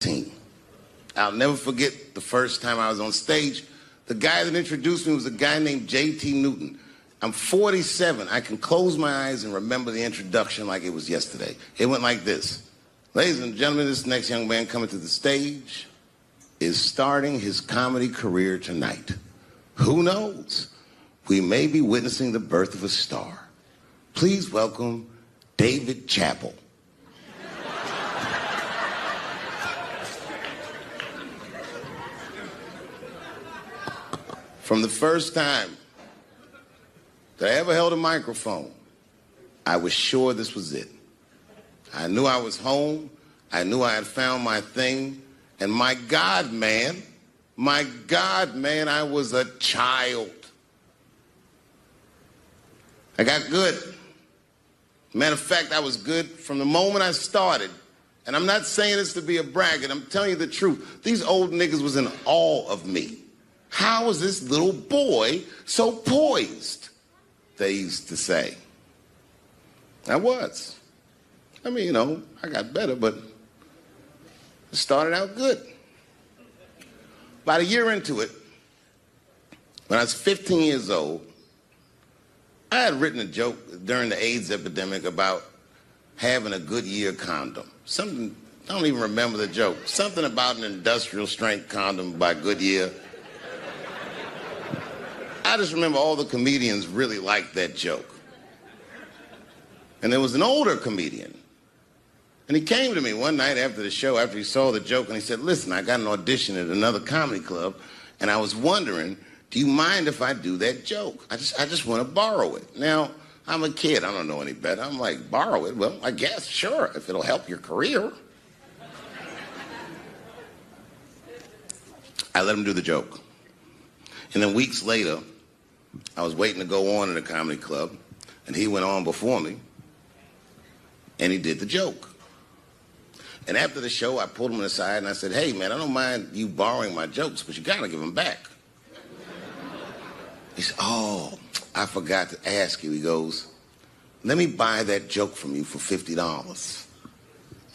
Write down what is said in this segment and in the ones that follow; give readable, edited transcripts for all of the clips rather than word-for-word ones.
team. I'll never forget the first time I was on stage. The guy that introduced me was a guy named J.T. Newton. I'm 47. I can close my eyes and remember the introduction like it was yesterday. It went like this. Ladies and gentlemen, this next young man coming to the stage is starting his comedy career tonight. Who knows? We may be witnessing the birth of a star. Please welcome Dave Chappelle. From the first time that I ever held a microphone, I was sure this was it. I knew I was home. I knew I had found my thing. And my God, man, I was a child. I got good. Matter of fact, I was good from the moment I started. And I'm not saying this to be a braggart. I'm telling you the truth. These old niggas was in awe of me. How was this little boy so poised? They used to say. I was. I mean, you know, I got better, but it started out good. About a year into it, when I was 15 years old, I had written a joke during the AIDS epidemic about having a Goodyear condom. Something, I don't even remember the joke. Something about an industrial strength condom by Goodyear. I just remember all the comedians really liked that joke. And there was an older comedian. And he came to me one night after the show, after he saw the joke, and he said, listen, I got an audition at another comedy club, and I was wondering, do you mind if I do that joke? I just want to borrow it. Now, I'm a kid. I don't know any better. I'm like, borrow it? Well, I guess, sure, if it'll help your career. I let him do the joke. And then weeks later, I was waiting to go on in a comedy club, and he went on before me, and he did the joke. And after the show, I pulled him aside, and I said, hey, man, I don't mind you borrowing my jokes, but you got to give them back. He said, oh, I forgot to ask you. He goes, let me buy that joke from you for $50.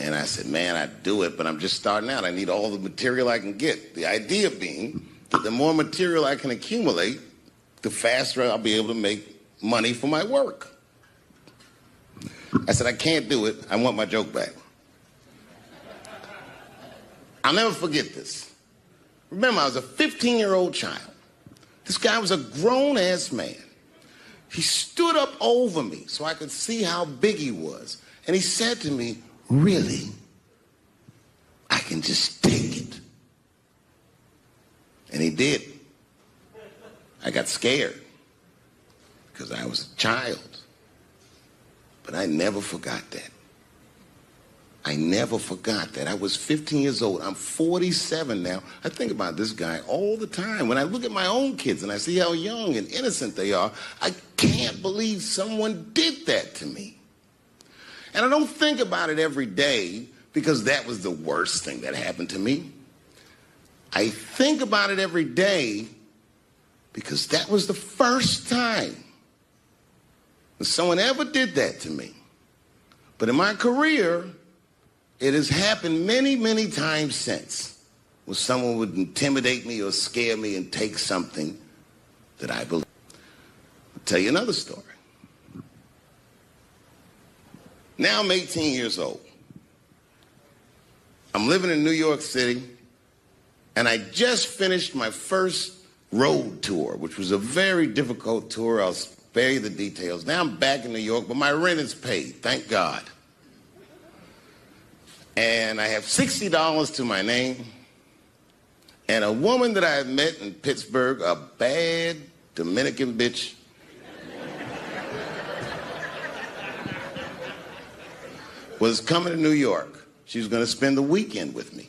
And I said, man, I'd do it, but I'm just starting out. I need all the material I can get. The idea being that the more material I can accumulate, the faster I'll be able to make money for my work. I said, I can't do it. I want my joke back. I'll never forget this. Remember, I was a 15-year-old child. This guy was a grown-ass man. He stood up over me so I could see how big he was. And he said to me, really? I can just take it. And he did. I got scared because I was a child. But I never forgot that. I never forgot that. I was 15 years old. I'm 47 now. I think about this guy all the time. When I look at my own kids and I see how young and innocent they are, I can't believe someone did that to me. And I don't think about it every day because that was the worst thing that happened to me. I think about it every day because that was the first time that someone ever did that to me. But in my career, it has happened many, many times since, where someone would intimidate me or scare me and take something that I believe. I'll tell you another story. Now I'm 18 years old. I'm living in New York City, and I just finished my first road tour, which was a very difficult tour. I'll spare you the details. Now I'm back in New York, but my rent is paid, thank God. And I have $60 to my name, and a woman that I had met in Pittsburgh, a bad Dominican bitch, was coming to New York. She was going to spend the weekend with me.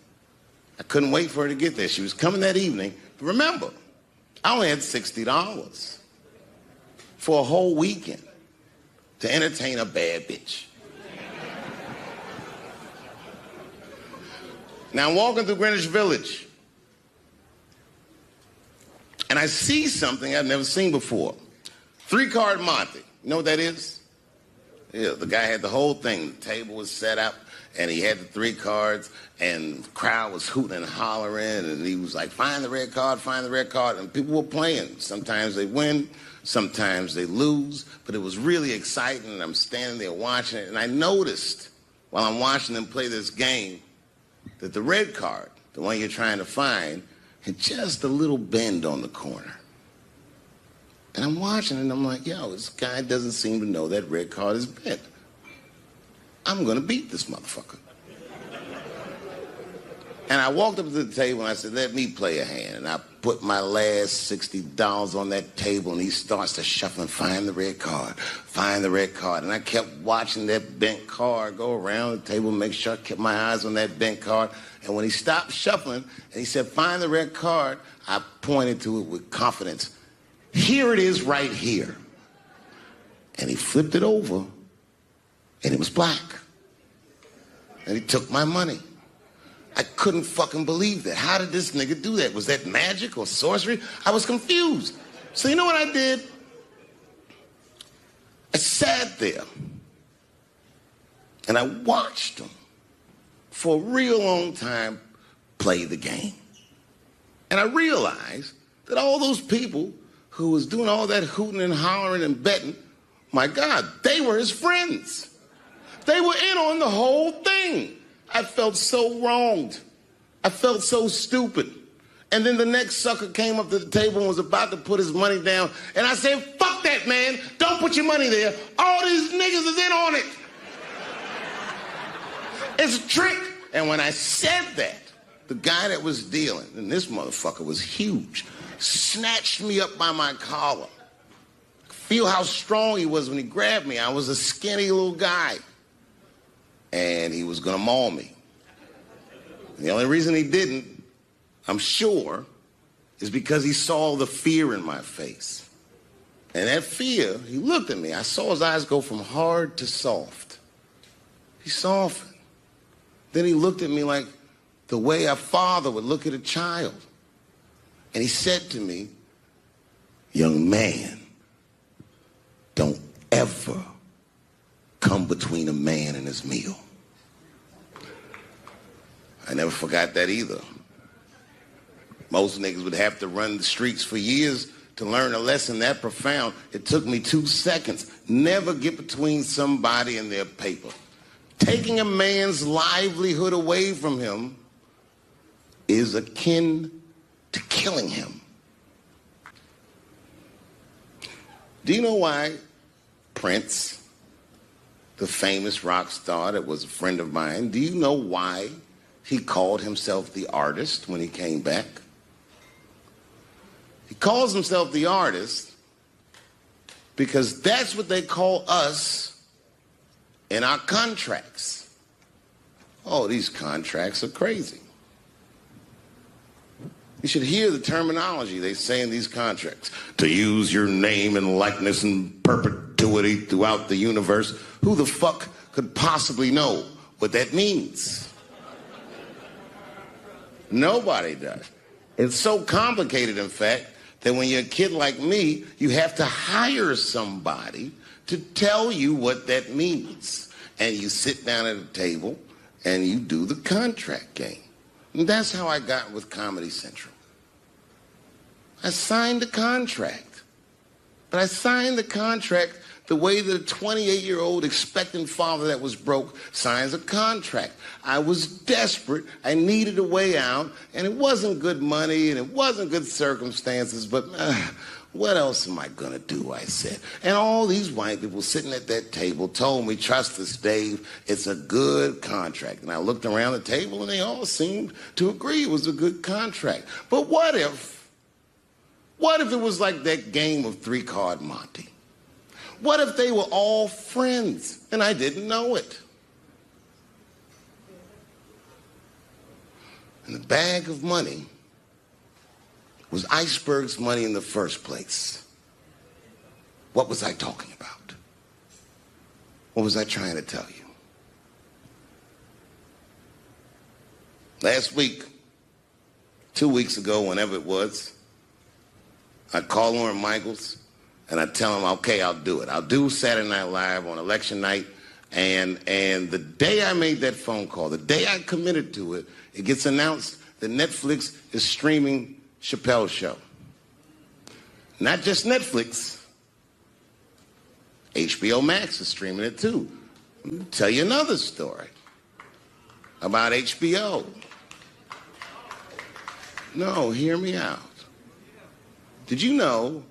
I couldn't wait for her to get there. She was coming that evening. But remember, I only had $60 for a whole weekend to entertain a bad bitch. Now I'm walking through Greenwich Village, and I see something I've never seen before. 3-card Monte. You know what that is? Yeah, the guy had the whole thing. The table was set up, and he had the 3 cards, and the crowd was hooting and hollering, and he was like, find the red card, and people were playing. Sometimes they win, sometimes they lose, but it was really exciting, and I'm standing there watching it, and I noticed while I'm watching them play this game that the red card, the one you're trying to find, had just a little bend on the corner. And I'm watching it, and I'm like, yo, this guy doesn't seem to know that red card is bent. I'm going to beat this motherfucker. And I walked up to the table, and I said, let me play a hand. And I put my last $60 on that table, and he starts to shuffle and find the red card, find the red card. And I kept watching that bent card go around the table, make sure I kept my eyes on that bent card. And when he stopped shuffling, and he said, find the red card, I pointed to it with confidence. Here it is right here. And he flipped it over, and it was black. And he took my money. I couldn't fucking believe that. How did this nigga do that? Was that magic or sorcery? I was confused. So you know what I did? I sat there and I watched him for a real long time play the game. And I realized that all those people who was doing all that hooting and hollering and betting, my God, they were his friends. They were in on the whole thing. I felt so wronged. I felt so stupid. And then the next sucker came up to the table and was about to put his money down. And I said, fuck that, man. Don't put your money there. All these niggas is in on it. It's a trick. And when I said that, the guy that was dealing, and this motherfucker was huge, snatched me up by my collar. Feel how strong he was when he grabbed me. I was a skinny little guy. And he was gonna maul me. And the only reason he didn't, I'm sure, is because he saw the fear in my face. And that fear, he looked at me. I saw his eyes go from hard to soft. He softened. Then he looked at me like the way a father would look at a child. And he said to me, young man, don't ever come between a man and his meal. I never forgot that either. Most niggas would have to run the streets for years to learn a lesson that profound. It took me 2 seconds. Never get between somebody and their paper. Taking a man's livelihood away from him is akin to killing him. Do you know why Prince, the famous rock star that was a friend of mine, do you know why he called himself the artist when he came back? He calls himself the artist because that's what they call us in our contracts. Oh, these contracts are crazy. You should hear the terminology they say in these contracts. To use your name and likeness in perpetuity throughout the universe. Who the fuck could possibly know what that means? Nobody does. It's so complicated, in fact, that when you're a kid like me, you have to hire somebody to tell you what that means. And you sit down at a table and you do the contract game. And that's how I got with Comedy Central. I signed the contract. But I signed the contract the way that a 28-year-old expectant father that was broke signs a contract. I was desperate. I needed a way out. And it wasn't good money and it wasn't good circumstances. But what else am I going to do, I said. And all these white people sitting at that table told me, trust us, Dave, it's a good contract. And I looked around the table and they all seemed to agree it was a good contract. But what if it was like that game of 3-Card Monte? What if they were all friends and I didn't know it? And the bag of money was Iceberg's money in the first place. What was I talking about? What was I trying to tell you? Last week, 2 weeks ago, whenever it was, I call Lauren Michaels and I tell him, okay, I'll do it. I'll do Saturday Night Live on election night. And the day I made that phone call, the day I committed to it, it gets announced that Netflix is streaming Chappelle's show. Not just Netflix, HBO Max is streaming it too. Let me tell you another story about HBO. No, hear me out. Did you know,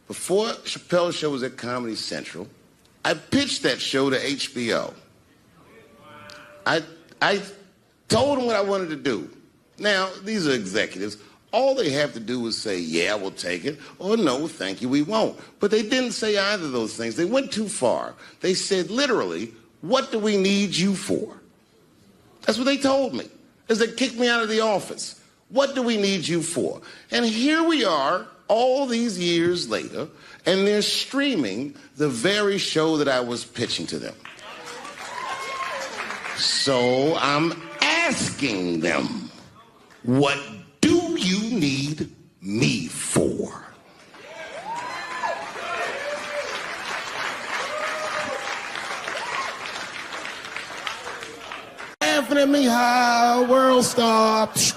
before Chappelle's show was at Comedy Central, I pitched that show to HBO. I told them what I wanted to do. Now, these are executives. All they have to do is say, yeah, we'll take it, or no, thank you, we won't. But they didn't say either of those things. They went too far. They said, literally, what do we need you for? That's what they told me, as they kicked me out of the office. What do we need you for? And here we are, all these years later, and they're streaming the very show that I was pitching to them. So I'm asking them, what do you need me for? Laughing at me, how world stops.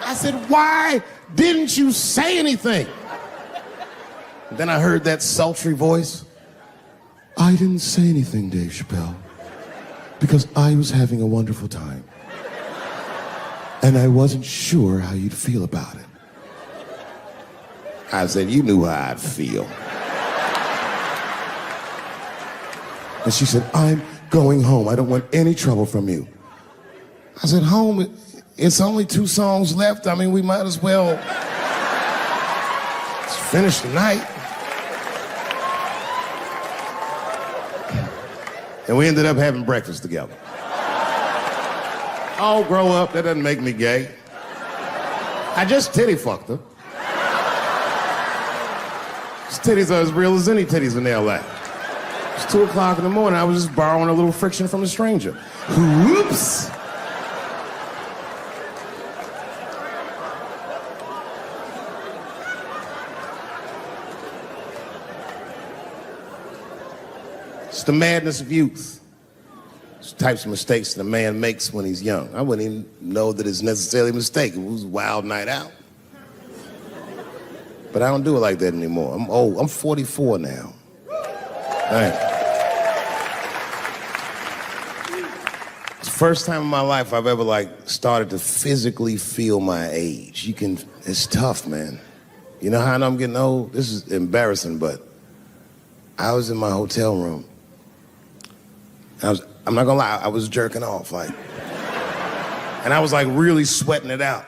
I said, why didn't you say anything? Then I heard that sultry voice. I didn't say anything, Dave Chappelle, because I was having a wonderful time. And I wasn't sure how you'd feel about it. I said, you knew how I'd feel. And she said, I'm going home. I don't want any trouble from you. I said, home? It's only 2 songs left. I mean, we might as well finish the night. And we ended up having breakfast together. Oh, grow up. That doesn't make me gay. I just titty fucked her. His titties are as real as any titties in L.A. It's 2 o'clock in the morning. I was just borrowing a little friction from a stranger. Whoops. It's the madness of youth. It's the types of mistakes that a man makes when he's young. I wouldn't even know that it's necessarily a mistake. It was a wild night out. But I don't do it like that anymore. I'm old. I'm 44 now. Thanks. It's the first time in my life I've ever started to physically feel my age. It's tough, man. You know how I know I'm getting old? This is embarrassing, but I was in my hotel room. I'm not gonna lie, I was jerking off, and I was really sweating it out.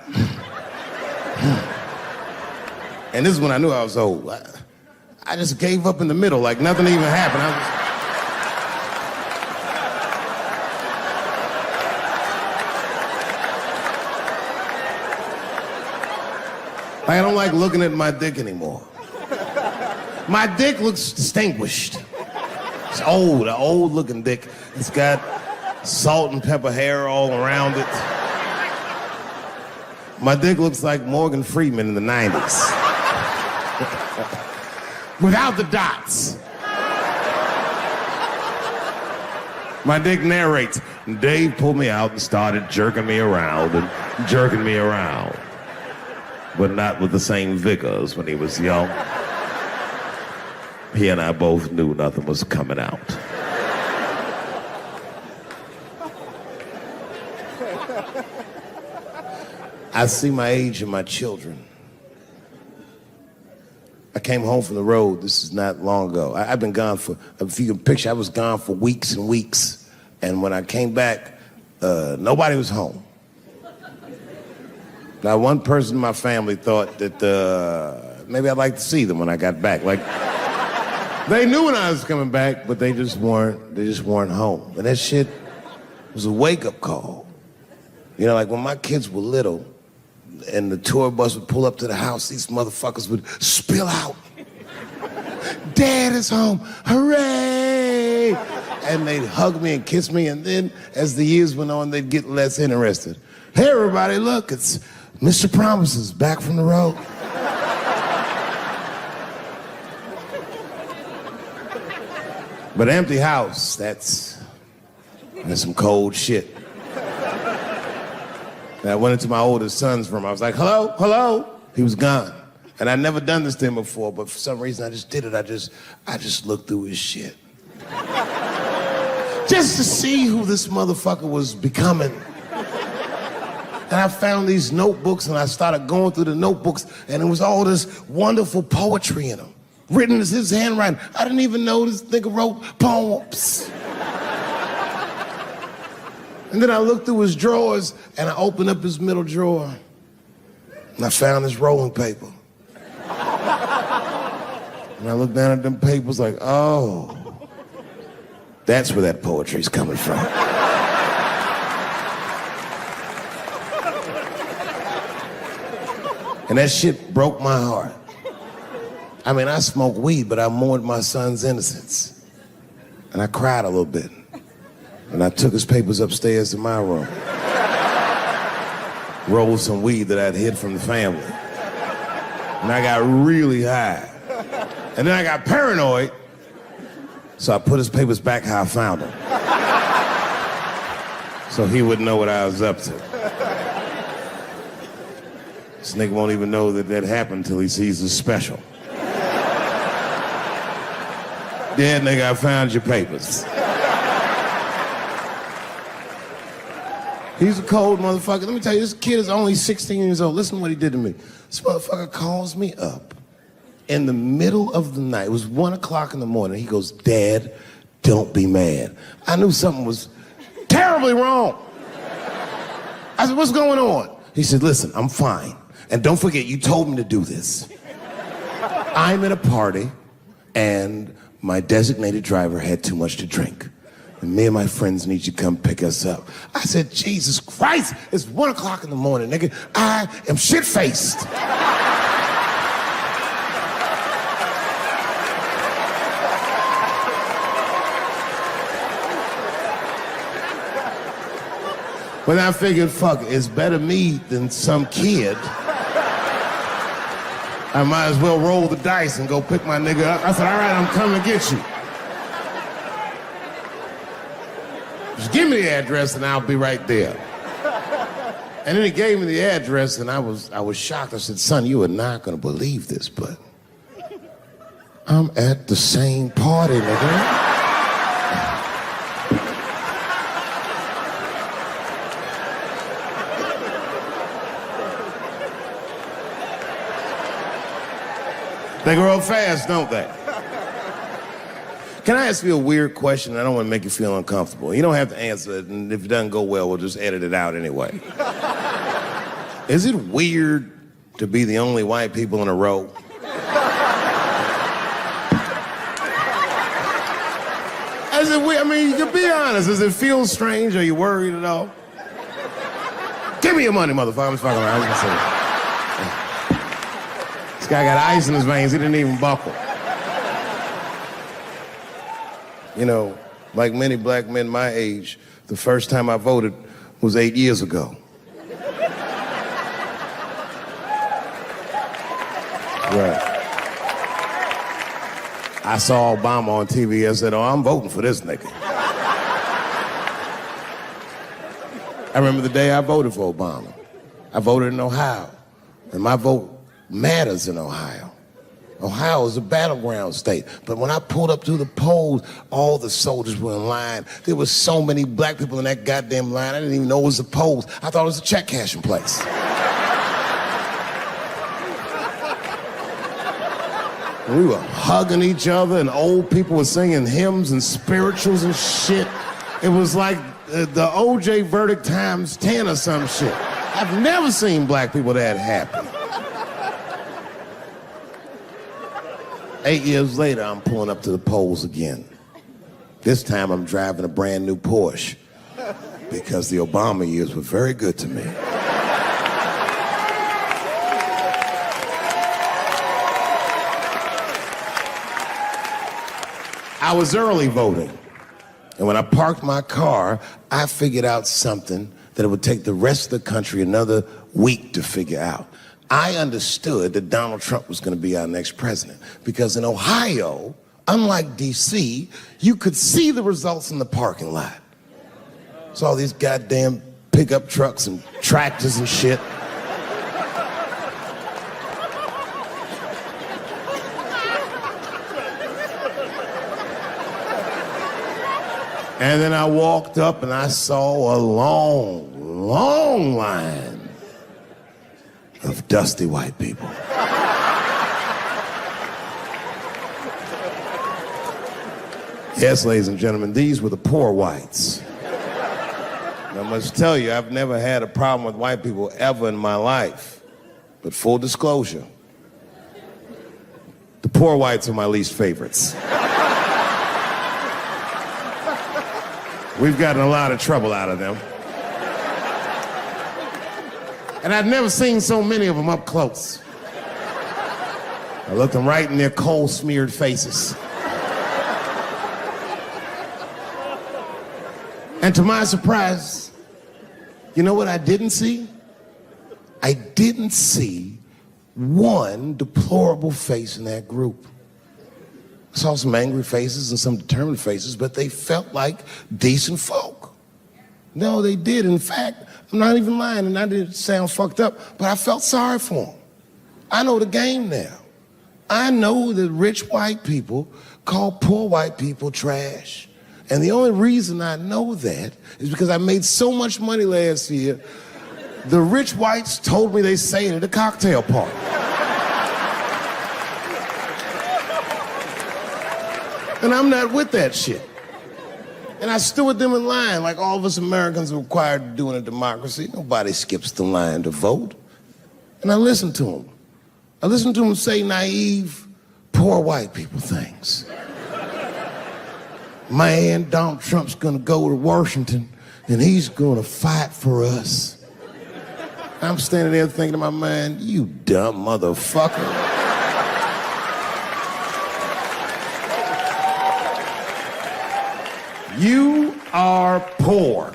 And this is when I knew I was old. I just gave up in the middle, nothing even happened. I don't like looking at my dick anymore. My dick looks distinguished. It's old, an old looking dick. It's got salt and pepper hair all around it. My dick looks like Morgan Freeman in the 90s. Without the dots. My dick narrates. Dave pulled me out and started jerking me around and jerking me around. But not with the same vigor as when he was young. He and I both knew nothing was coming out. I see my age in my children. I came home from the road. This is not long ago. I've been gone for, if you can picture, I was gone for weeks and weeks. And when I came back, nobody was home. Now, one person in my family thought that maybe I'd like to see them when I got back. They knew when I was coming back, but they just weren't home. And that shit was a wake-up call. You know, when my kids were little and the tour bus would pull up to the house, these motherfuckers would spill out. Dad is home, hooray! And they'd hug me and kiss me, and then as the years went on, they'd get less interested. Hey, everybody, look, it's Mr. Promises back from the road. But an empty house, that's some cold shit. And I went into my oldest son's room. I was like, hello, hello. He was gone. And I'd never done this to him before, but for some reason I just did it. I just looked through his shit. Just to see who this motherfucker was becoming. And I found these notebooks and I started going through the notebooks and there was all this wonderful poetry in them. Written in his handwriting. I didn't even know this nigga wrote poems. And then I looked through his drawers and I opened up his middle drawer and I found his rolling paper. And I looked down at them papers like, oh, that's where that poetry's coming from. And that shit broke my heart. I mean, I smoked weed, but I mourned my son's innocence. And I cried a little bit. And I took his papers upstairs to my room. Rolled some weed that I'd hid from the family. And I got really high. And then I got paranoid, so I put his papers back how I found them. So he wouldn't know what I was up to. This nigga won't even know that happened until he sees the special. Yeah, nigga, I found your papers. He's a cold motherfucker. Let me tell you, this kid is only 16 years old. Listen to what he did to me. This motherfucker calls me up in the middle of the night. It was 1 o'clock in the morning. He goes, Dad, don't be mad. I knew something was terribly wrong. I said, what's going on? He said, listen, I'm fine. And don't forget, you told me to do this. I'm at a party, and my designated driver had too much to drink. And me and my friends need you to come pick us up. I said, Jesus Christ, it's 1 o'clock in the morning, nigga. I am shit-faced. But I figured, fuck, it's better me than some kid. I might as well roll the dice and go pick my nigga up. I said, all right, I'm coming to get you. Just give me the address and I'll be right there. And then he gave me the address and I was shocked. I said, son, you are not gonna believe this, but I'm at the same party, nigga. They grow up fast, don't they? Can I ask you a weird question? I don't want to make you feel uncomfortable. You don't have to answer it, and if it doesn't go well, we'll just edit it out anyway. Is it weird to be the only white people in a row? Is it weird? I mean, you can be honest. Does it feel strange? Are you worried at all? Give me your money, motherfucker. I'm just fucking around. I was gonna say. This guy got ice in his veins. He didn't even buckle. You know, like many black men my age, the first time I voted was 8 years ago. Right. I saw Obama on TV. I said, oh, I'm voting for this nigga. I remember the day I voted for Obama. I voted in Ohio, and my vote matters in Ohio. Ohio is a battleground state. But when I pulled up to the polls, all the soldiers were in line. There was so many black people in that goddamn line, I didn't even know it was a polls. I thought it was a check cashing place. We were hugging each other, and old people were singing hymns and spirituals and shit. It was like the OJ verdict times 10 or some shit. I've never seen black people that happy. 8 years later, I'm pulling up to the polls again. This time, I'm driving a brand new Porsche because the Obama years were very good to me. I was early voting, and when I parked my car, I figured out something that it would take the rest of the country another week to figure out. I understood that Donald Trump was going to be our next president because in Ohio, unlike DC, you could see the results in the parking lot. It's all these goddamn pickup trucks and tractors and shit. And then I walked up and I saw a long, long line of dusty white people. Yes, ladies and gentlemen, these were the poor whites. I must tell you, I've never had a problem with white people ever in my life. But full disclosure, the poor whites are my least favorites. We've gotten a lot of trouble out of them. And I'd never seen so many of them up close. I looked them right in their coal-smeared faces. And to my surprise, you know what I didn't see? I didn't see one deplorable face in that group. I saw some angry faces and some determined faces, but they felt like decent folk. No, they did. In fact, I'm not even lying, and I didn't sound fucked up, but I felt sorry for them. I know the game now. I know that rich white people call poor white people trash. And the only reason I know that is because I made so much money last year, the rich whites told me they say it at a cocktail party. And I'm not with that shit. And I stood with them in line like all of us Americans are required to do in a democracy. Nobody skips the line to vote. And I listened to them. I listened to them say naive, poor white people things. Man, Donald Trump's gonna go to Washington and he's gonna fight for us. I'm standing there thinking to my mind, you dumb motherfucker. You are poor.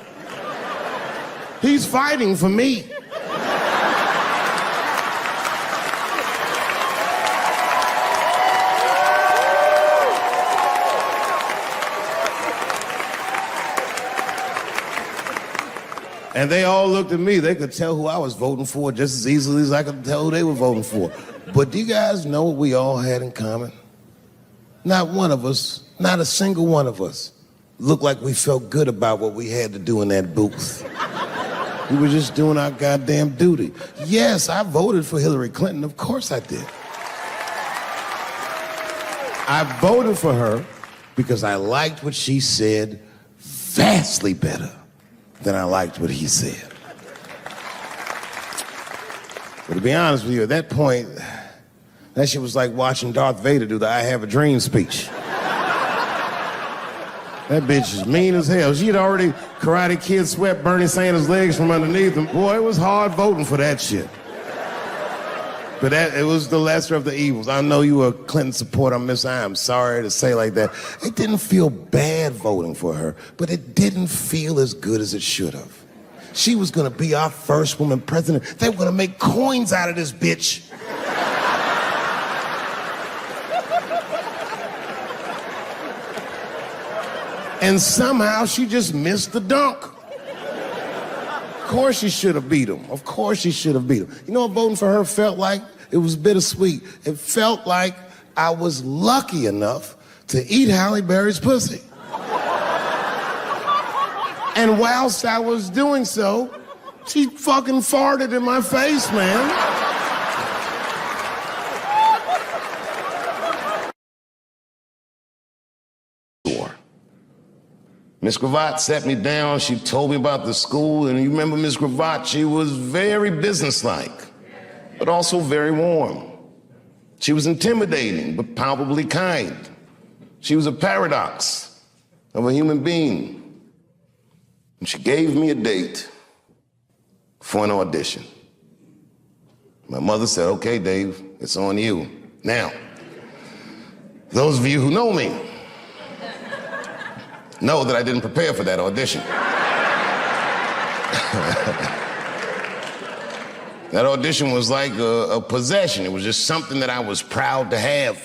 He's fighting for me. And they all looked at me. They could tell who I was voting for just as easily as I could tell who they were voting for. But do you guys know what we all had in common? Not one of us, not a single one of us, looked like we felt good about what we had to do in that booth. We were just doing our goddamn duty. Yes, I voted for Hillary Clinton. Of course I did. I voted for her because I liked what she said vastly better than I liked what he said. But to be honest with you, at that point, that shit was like watching Darth Vader do the I Have a Dream speech. That bitch is mean as hell. She'd already Karate Kid swept Bernie Sanders' legs from underneath him. Boy, it was hard voting for that shit. But it was the lesser of the evils. I know you were a Clinton supporter, Miss I. I'm sorry to say like that. It didn't feel bad voting for her, but it didn't feel as good as it should have. She was gonna be our first woman president. They were gonna make coins out of this bitch. And somehow she just missed the dunk. Of course she should have beat him. Of course she should have beat him. You know what voting for her felt like? It was bittersweet. It felt like I was lucky enough to eat Halle Berry's pussy. And whilst I was doing so, she fucking farted in my face, man. Miss Cravat sat me down, she told me about the school, and you remember Miss Cravat, she was very businesslike, but also very warm. She was intimidating, but palpably kind. She was a paradox of a human being. And she gave me a date for an audition. My mother said, okay, Dave, it's on you. Now, those of you who know me, know that I didn't prepare for that audition. That audition was like a possession. It was just something that I was proud to have.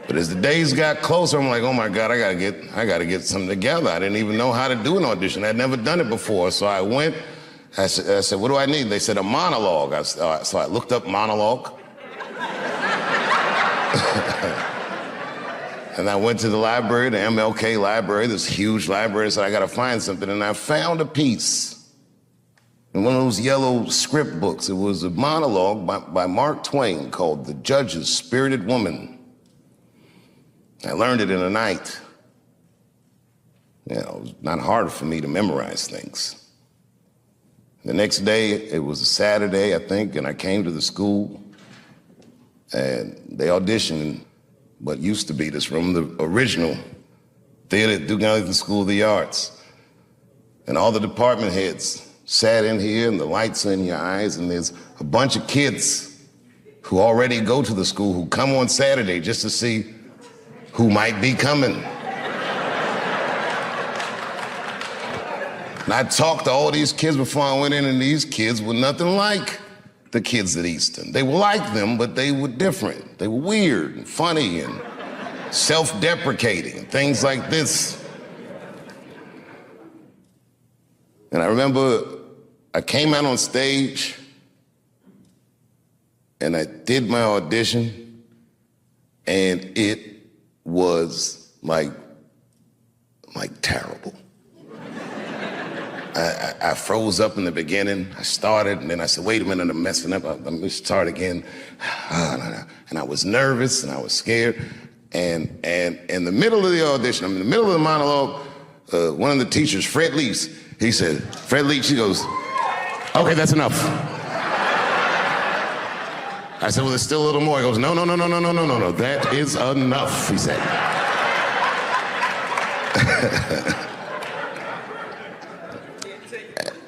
But as the days got closer, I'm like, oh my God, I gotta get something together. I didn't even know how to do an audition. I'd never done it before. So I went, I said, what do I need? They said a monologue. So I looked up monologue. And I went to the library, the MLK library, this huge library, so I gotta find something. And I found a piece in one of those yellow script books. It was a monologue by Mark Twain called The Judge's Spirited Woman. I learned it in a night. You know, it was not hard for me to memorize things. The next day, it was a Saturday, I think, and I came to the school, and they auditioned in what used to be this room, the original theater at Duke Ellington School of the Arts. And all the department heads sat in here, and the lights are in your eyes, and there's a bunch of kids who already go to the school who come on Saturday just to see who might be coming. And I talked to all these kids before I went in, and these kids were nothing like the kids at Easton. They were like them, but they were different. They were weird and funny and self-deprecating and things like this. And I remember I came out on stage and I did my audition, and it was like terrible. I froze up in the beginning. I started, and then I said, wait a minute, I'm messing up. Let me start again. And I was nervous, and I was scared. And in the middle of the audition, I'm in the middle of the monologue, one of the teachers, Fred Leach, he said, Fred Leach, he goes, okay, that's enough. I said, well, there's still a little more. He goes, no, that is enough, he said.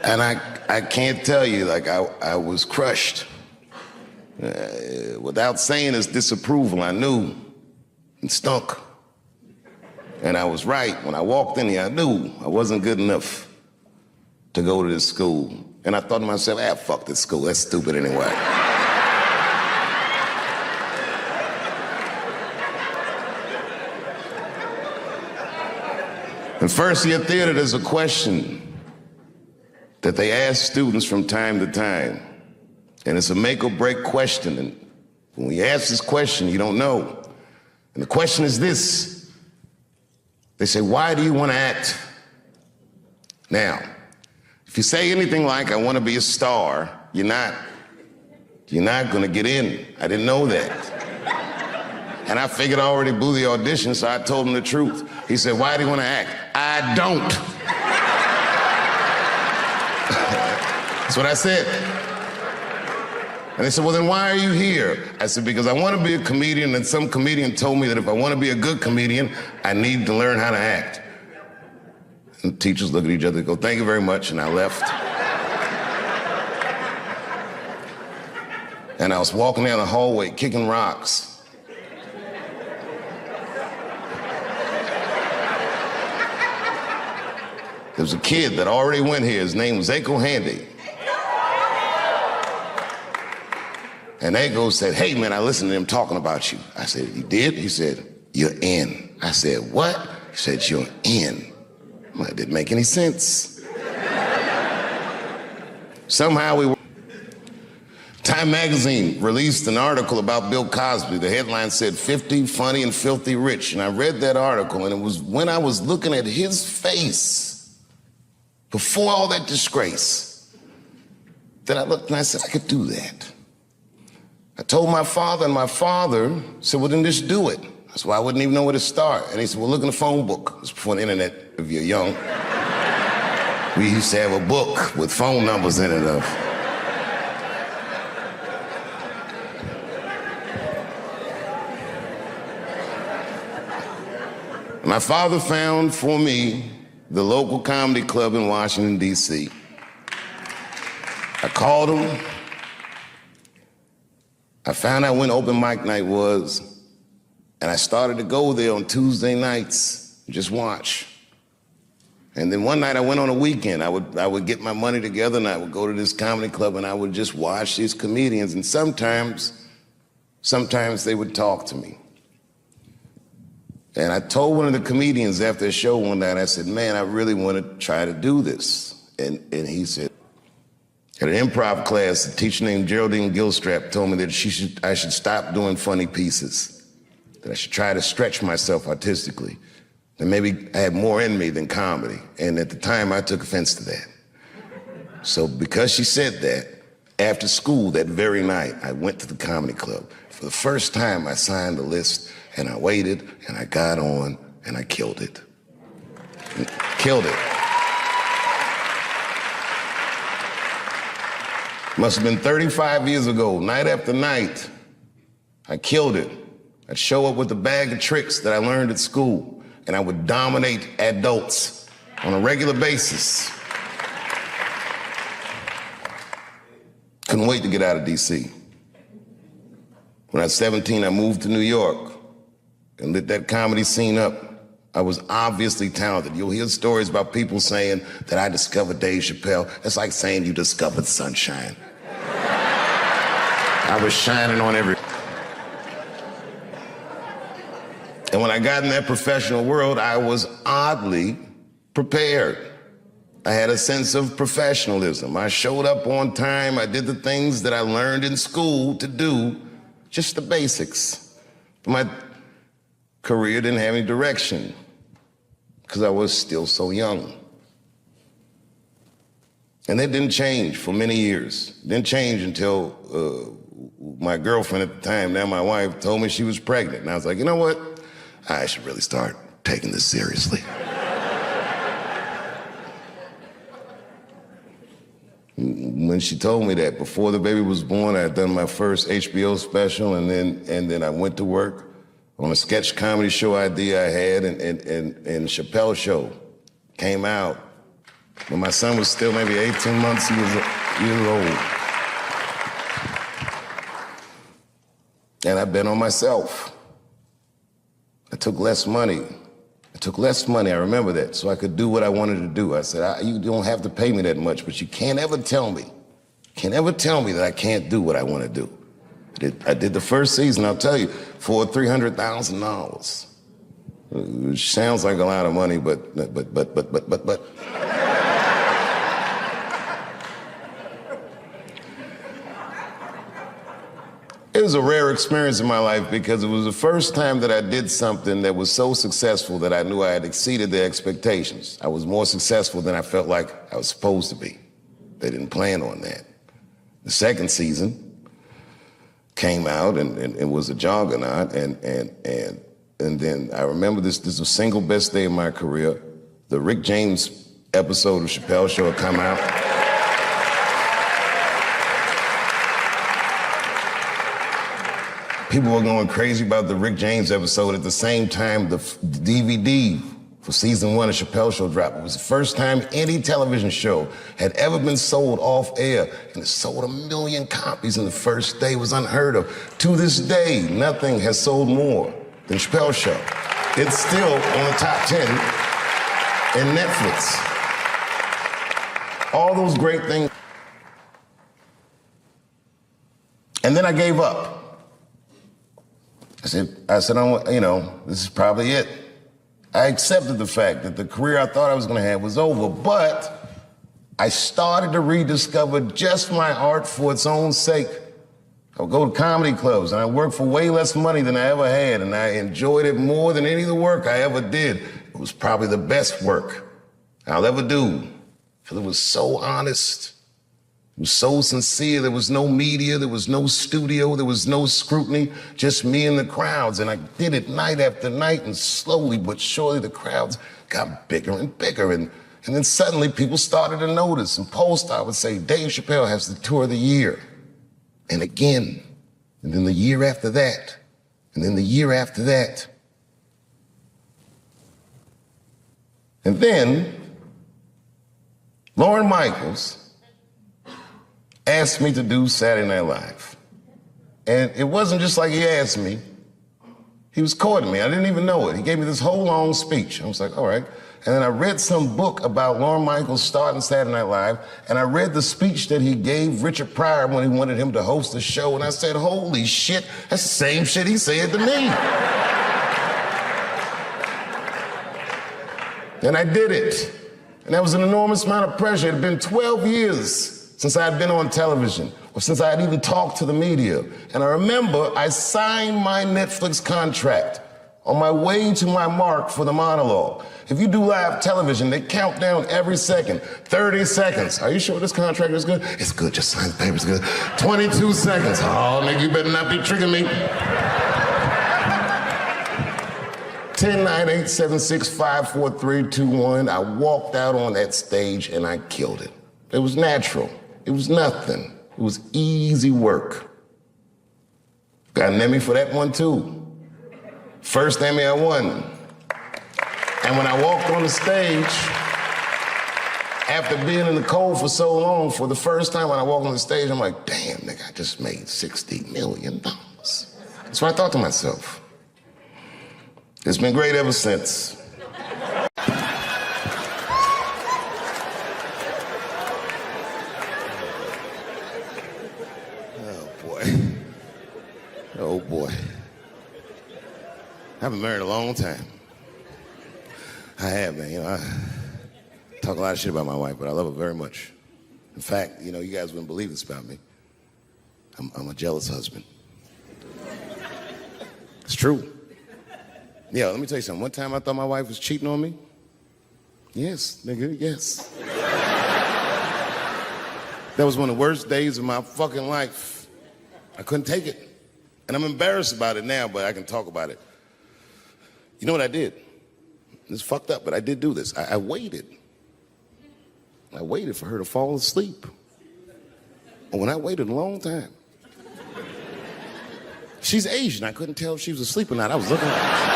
And I can't tell you, like, I was crushed. Without saying his disapproval, I knew it stunk. And I was right. When I walked in here, I knew I wasn't good enough to go to this school. And I thought to myself, fuck this school, that's stupid anyway. In first year theater, there's a question that they ask students from time to time. And it's a make or break question. And when we ask this question, you don't know. And the question is this. They say, why do you want to act? Now, if you say anything like, I want to be a star, you're not going to get in. I didn't know that. And I figured I already blew the audition, so I told him the truth. He said, why do you want to act? I don't. That's what I said. And they said, well, then why are you here? I said, because I want to be a comedian, and some comedian told me that if I want to be a good comedian, I need to learn how to act. And the teachers look at each other and go, thank you very much, and I left. And I was walking down the hallway, kicking rocks. There was a kid that already went here. His name was Aiko Handy. And Aiko said, hey, man, I listened to him talking about you. I said, you did? He said, you're in. I said, what? He said, you're in. Well, it didn't make any sense. Somehow we were... Time magazine released an article about Bill Cosby. The headline said, 50 funny and filthy rich. And I read that article, and it was when I was looking at his face before all that disgrace that I looked and I said, I could do that. I told my father, and my father said, well, then just do it. That's why I wouldn't even know where to start. And he said, well, look in the phone book. It was before the internet, if you're young. We used to have a book with phone numbers in it of. My father found for me the local comedy club in Washington, D.C. I called him. I found out when open mic night was, and I started to go there on Tuesday nights, just watch. And then one night I went on a weekend. I would get my money together, and I would go to this comedy club, and I would just watch these comedians. And sometimes they would talk to me. And I told one of the comedians after a show one night, I said, man, I really want to try to do this. And he said, at an improv class, a teacher named Geraldine Gilstrap told me that I should stop doing funny pieces, that I should try to stretch myself artistically, that maybe I had more in me than comedy. And at the time, I took offense to that. So because she said that, after school that very night, I went to the comedy club. For the first time, I signed the list, and I waited, and I got on, and I killed it. Killed it. Must have been 35 years ago, night after night, I killed it. I'd show up with a bag of tricks that I learned at school, and I would dominate adults on a regular basis. Couldn't wait to get out of DC. When I was 17, I moved to New York and lit that comedy scene up. I was obviously talented. You'll hear stories about people saying that I discovered Dave Chappelle. It's like saying you discovered sunshine. I was shining on everything. And when I got in that professional world, I was oddly prepared. I had a sense of professionalism. I showed up on time. I did the things that I learned in school to do, just the basics. But my career didn't have any direction because I was still so young. And that didn't change for many years. It didn't change until my girlfriend at the time, now my wife, told me she was pregnant. And I was like, you know what? I should really start taking this seriously. When she told me that, before the baby was born, I had done my first HBO special, and then I went to work on a sketch comedy show idea I had, and Chappelle show came out when my son was still maybe 18 months years old. And I bet on myself. I took less money. I remember that, so I could do what I wanted to do. I said, you don't have to pay me that much, but you can't ever tell me that I can't do what I want to do. I did the first season, I'll tell you, for $300,000. Which sounds like a lot of money, but. It was a rare experience in my life because it was the first time that I did something that was so successful that I knew I had exceeded their expectations. I was more successful than I felt like I was supposed to be. They didn't plan on that. The second season came out and it was a juggernaut, and then I remember this was the single best day of my career. The Rick James episode of Chappelle Show had come out. People were going crazy about the Rick James episode. At the same time, the DVD for season 1 of Chappelle Show dropped. It was the first time any television show had ever been sold off air, and it sold 1 million copies in the first day. It was unheard of. To this day, nothing has sold more than Chappelle Show. It's still on the top 10 in Netflix. All those great things. And then I gave up. I said, this is probably it. I accepted the fact that the career I thought I was gonna have was over, but I started to rediscover just my art for its own sake. I would go to comedy clubs, and I worked for way less money than I ever had, and I enjoyed it more than any of the work I ever did. It was probably the best work I'll ever do, because it was so honest. It was so sincere. There was no media, there was no studio, there was no scrutiny, just me and the crowds. And I did it night after night, and slowly but surely the crowds got bigger and bigger. And then suddenly people started to notice, and Polestar would say, Dave Chappelle has the tour of the year. And again, and then the year after that, and then the year after that. And then Lorne Michaels asked me to do Saturday Night Live. And it wasn't just like he asked me. He was courting me. I didn't even know it. He gave me this whole long speech. I was like, all right. And then I read some book about Lorne Michaels starting Saturday Night Live, and I read the speech that he gave Richard Pryor when he wanted him to host the show, and I said, holy shit, that's the same shit he said to me. And I did it. And that was an enormous amount of pressure. It had been 12 years since I had been on television, or since I had even talked to the media. And I remember I signed my Netflix contract on my way to my mark for the monologue. If you do live television, they count down every second. 30 seconds. Are you sure this contract is good? It's good, just sign the paper, it's good. 22 seconds. Oh, nigga, you better not be tricking me. 10, 9, 8, 7, 6, 5, 4, 3, 2, 1. I walked out on that stage and I killed it. It was natural. It was nothing. It was easy work. Got an Emmy for that one too. First Emmy I won. And when I walked on the stage, after being in the cold for so long, for the first time when I walked on the stage, I'm like, damn, nigga, I just made $60 million. That's what I thought to myself. It's been great ever since. Oh boy. I've been married a long time. I have, man. You know, I talk a lot of shit about my wife, but I love her very much. In fact, you know, you guys wouldn't believe this about me. I'm a jealous husband. It's true. Yeah, let me tell you something. One time I thought my wife was cheating on me. Yes, nigga, yes. That was one of the worst days of my fucking life. I couldn't take it. And I'm embarrassed about it now, but I can talk about it. You know what I did? It's fucked up, but I did do this. I waited. I waited for her to fall asleep. And when I waited a long time, she's Asian. I couldn't tell if she was asleep or not. I was looking at her.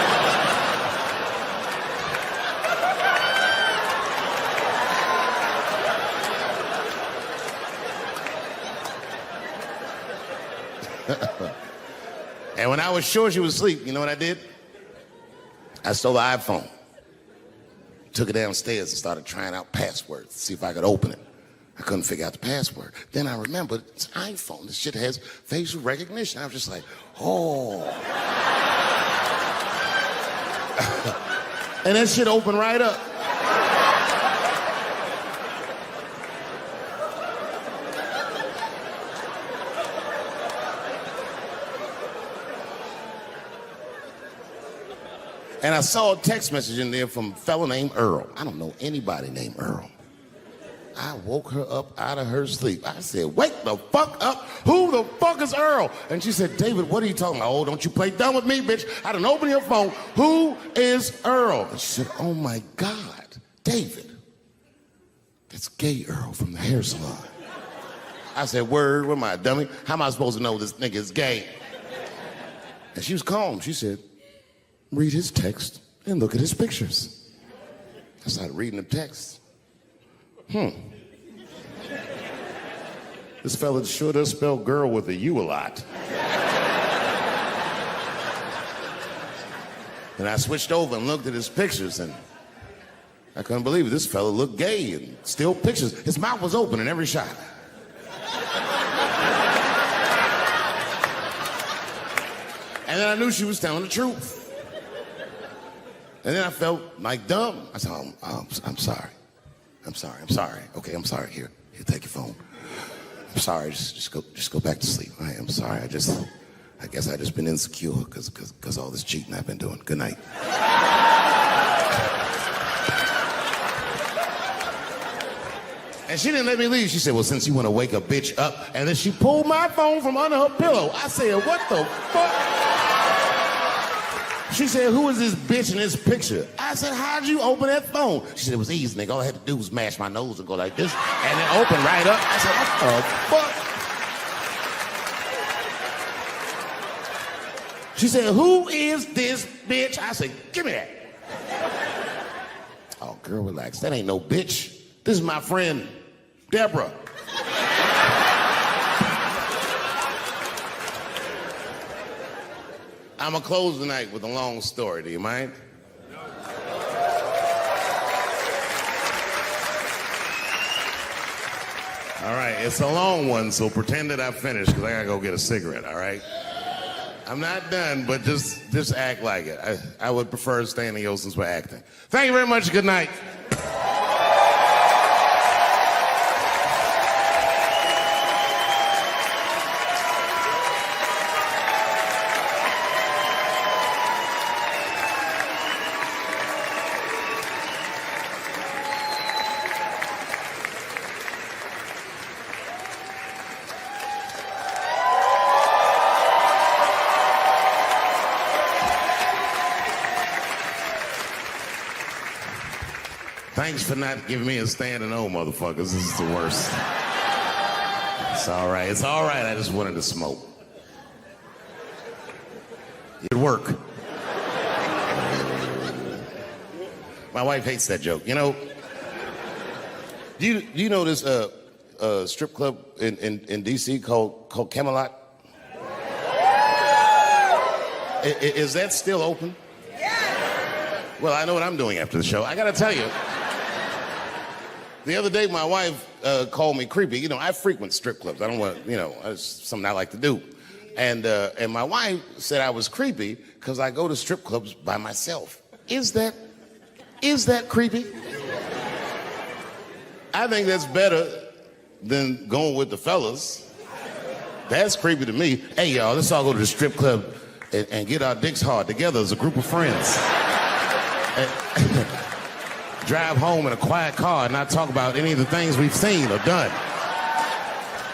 And when I was sure she was asleep, you know what I did? I stole the iPhone, took it downstairs and started trying out passwords to see if I could open it. I couldn't figure out the password. Then I remembered it's an iPhone. This shit has facial recognition. I was just like, oh. And that shit opened right up. And I saw a text message in there from a fella named Earl. I don't know anybody named Earl. I woke her up out of her sleep. I said, wake the fuck up. Who the fuck is Earl? And she said, David, what are you talking about? Oh, don't you play dumb with me, bitch. I done opened your phone. Who is Earl? And she said, oh my God, David. That's gay Earl from the hair salon. I said, word, what am I, a dummy? How am I supposed to know this nigga is gay? And she was calm. She said, read his text and look at his pictures. I started reading the text. This fella sure does spell girl with a U a lot. And I switched over and looked at his pictures, and I couldn't believe it. This fella looked gay and still pictures. His mouth was open in every shot. And then I knew she was telling the truth. And then I felt like dumb. I said, I'm sorry. I'm sorry. Okay, I'm sorry. Here, take your phone. I'm sorry, just go back to sleep. I'm sorry, I guess I just been insecure because all this cheating I've been doing. Good night. And she didn't let me leave. She said, well, since you want to wake a bitch up, and then she pulled my phone from under her pillow. I said, what the fuck? She said, who is this bitch in this picture? I said, how'd you open that phone? She said, it was easy, nigga. All I had to do was mash my nose and go like this, and it opened right up. I said, what the fuck? She said, who is this bitch? I said, give me that. Oh, girl, relax. That ain't no bitch. This is my friend, Deborah. I'm gonna close the night with a long story. Do you mind? No. All right, it's a long one, so pretend that I finished because I gotta go get a cigarette, all right? I'm not done, but just act like it. I would prefer standing O since we're acting. Thank you very much. Good night. Thanks for not giving me a standing O, motherfuckers. This is the worst. It's all right. It's all right. I just wanted to smoke. It'd work. My wife hates that joke. You know, do you know this strip club in D.C. called Camelot? Is that still open? Well, I know what I'm doing after the show. I got to tell you. The other day, my wife called me creepy. You know, I frequent strip clubs. I don't want to, you know, it's something I like to do. And my wife said I was creepy because I go to strip clubs by myself. Is that creepy? I think that's better than going with the fellas. That's creepy to me. Hey, y'all, let's all go to the strip club and get our dicks hard together as a group of friends. Drive home in a quiet car and not talk about any of the things we've seen or done.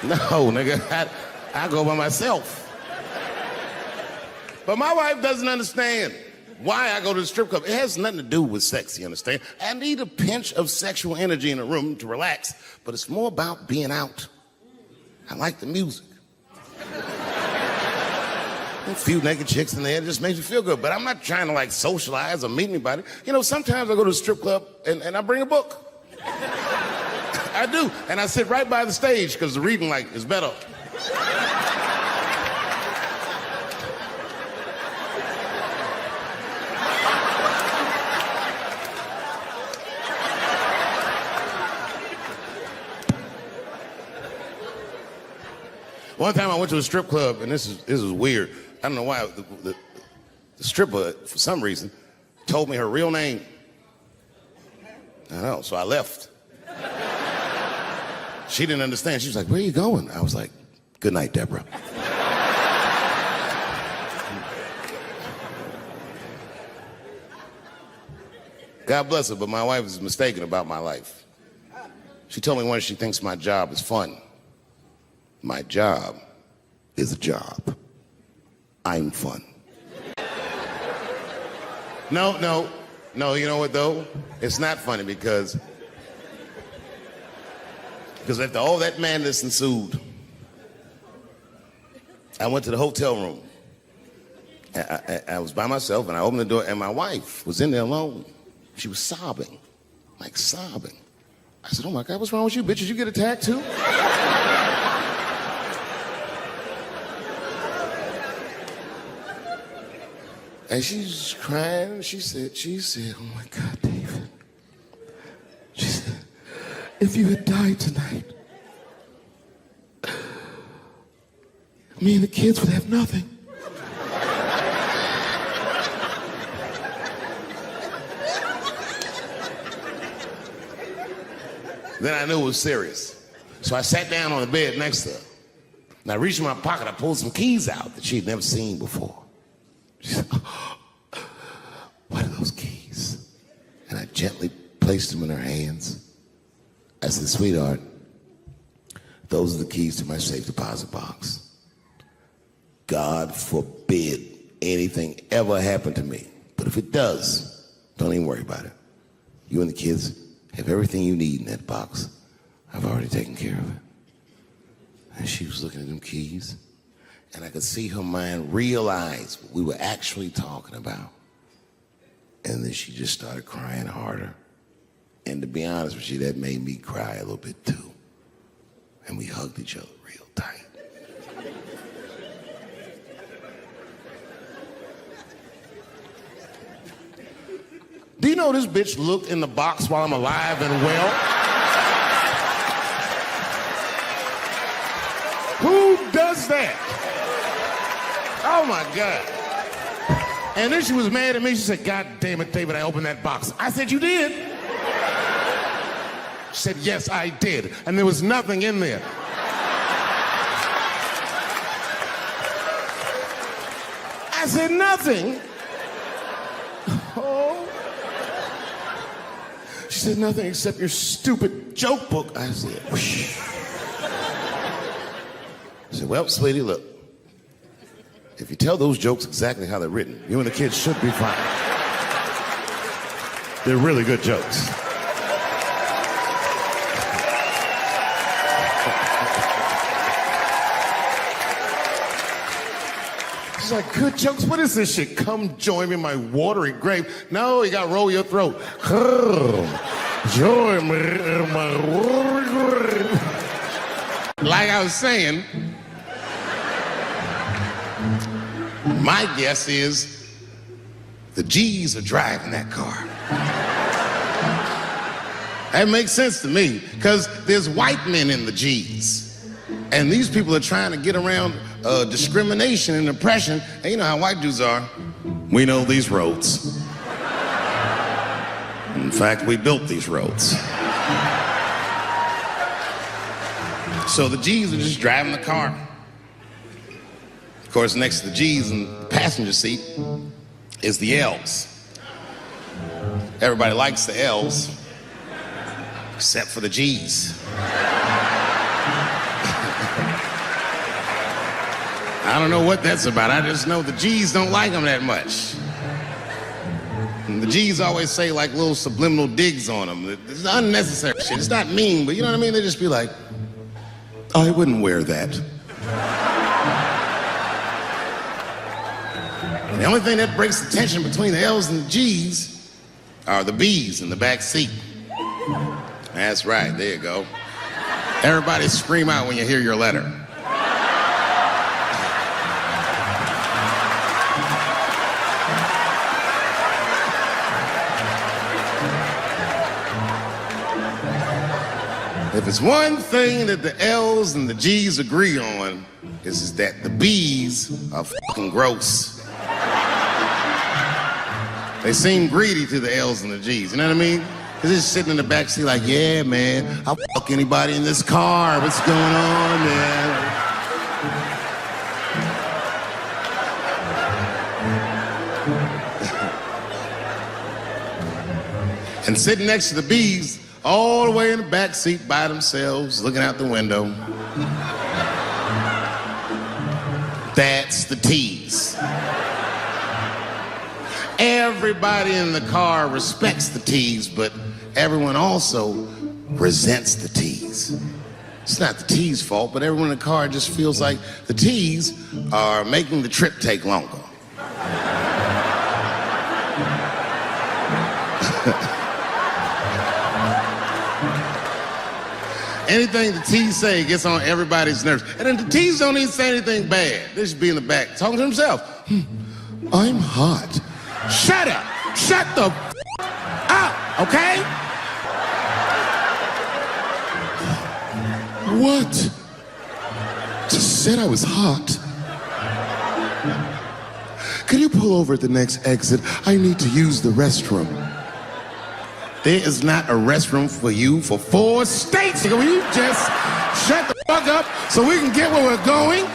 No, nigga, I go by myself. But my wife doesn't understand why I go to the strip club. It has nothing to do with sex, you understand? I need a pinch of sexual energy in the room to relax, but it's more about being out. I like the music. A few naked chicks in there, it just makes me feel good. But I'm not trying to like socialize or meet anybody. You know, sometimes I go to the strip club and I bring a book. I do. And I sit right by the stage because the reading light is better. One time I went to a strip club, and this is weird. I don't know why. The stripper, for some reason, told me her real name. I know, so I left. She didn't understand. She was like, "Where are you going?" I was like, "Good night, Deborah." God bless her, but my wife is mistaken about my life. She told me once she thinks my job is fun. My job is a job. I'm fun. No, you know what though? It's not funny because after all that madness ensued, I went to the hotel room. I was by myself and I opened the door and my wife was in there alone. She was sobbing, like sobbing. I said, "Oh my God, what's wrong with you, bitch? Did you get attacked too?" And she's crying. She said, "Oh my God, David." She said, "If you had died tonight, me and the kids would have nothing." Then I knew it was serious. So I sat down on the bed next to her. And I reached in my pocket, I pulled some keys out that she had never seen before. She said, "What are those keys?" And I gently placed them in her hands. I said, "Sweetheart, those are the keys to my safe deposit box. God forbid anything ever happen to me. But if it does, don't even worry about it. You and the kids have everything you need in that box. I've already taken care of it." And she was looking at them keys. And I could see her mind realize what we were actually talking about. And then she just started crying harder. And to be honest with you, that made me cry a little bit too. And we hugged each other real tight. Do you know this bitch looked in the box while I'm alive and well? Who does that? Oh my God. And then she was mad at me. She said, God damn it, David, I opened that box. I said, you did? She said, yes, I did. And there was nothing in there. I said, nothing? Oh. She said, nothing except your stupid joke book. I said, whoosh. I said, well, sweetie, look. If you tell those jokes exactly how they're written, you and the kids should be fine. They're really good jokes. She's like, good jokes? What is this shit? Come join me in my watery grave. No, you got to roll your throat. Join me in my watery grave. Like I was saying, my guess is the G's are driving that car. That makes sense to me, because there's white men in the G's. And these people are trying to get around discrimination and oppression. And you know how white dudes are. We know these roads. In fact, we built these roads. So the G's are just driving the car. Of course, next to the G's in the passenger seat is the L's. Everybody likes the L's, except for the G's. I don't know what that's about. I just know the G's don't like them that much. And the G's always say like little subliminal digs on them. It's unnecessary shit. It's not mean, but you know what I mean? They just be like, I wouldn't wear that. The only thing that breaks the tension between the L's and the G's are the B's in the back seat. That's right, there you go. Everybody scream out when you hear your letter. If it's one thing that the L's and the G's agree on, is that the B's are fucking gross. They seem greedy to the L's and the G's, you know what I mean? They're just sitting in the back seat like, yeah, man, I'll fuck anybody in this car. What's going on, man? And sitting next to the B's, all the way in the back seat by themselves, looking out the window. That's the T's. Everybody in the car respects the T's, but everyone also resents the T's. It's not the T's' fault, but everyone in the car just feels like the T's are making the trip take longer. Anything the T's say gets on everybody's nerves. And then the T's don't even say anything bad. They just be in the back talking to themselves. I'm hot. Shut up. Shut the up, okay? What? Just said I was hot. Can you pull over at the next exit? I need to use the restroom. There is not a restroom for you for 4 states. Will you just shut the fuck up so we can get where we're going?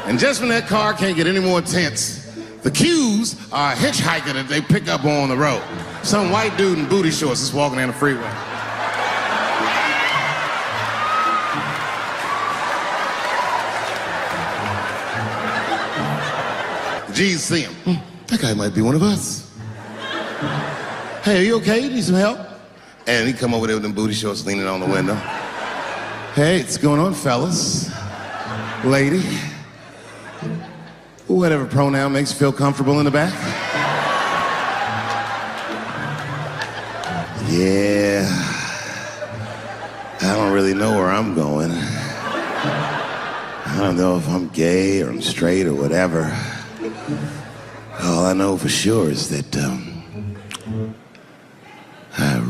And just when that car can't get any more tense, the Q's are a hitchhiker that they pick up on the road. Some white dude in booty shorts is walking down the freeway. The G's see him. That guy might be one of us. Hey, are you okay? You need some help? And he come over there with them booty shorts leaning on the window. Hey, what's going on, fellas? Lady? Whatever pronoun makes you feel comfortable in the back. Yeah. I don't really know where I'm going. I don't know if I'm gay or I'm straight or whatever. All I know for sure is that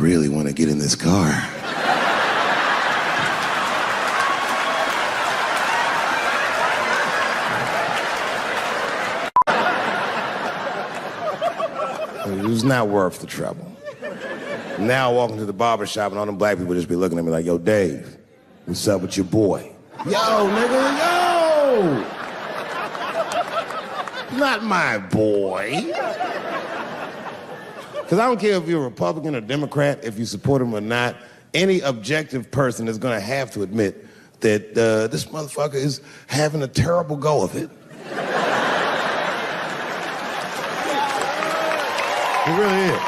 really want to get in this car. It was not worth the trouble. Now I walk into the barber shop and all them black people just be looking at me like, yo, Dave, what's up with your boy? Yo, nigga, yo! Not my boy. Because I don't care if you're a Republican or Democrat, if you support him or not, any objective person is going to have to admit that this motherfucker is having a terrible go of it. It really is.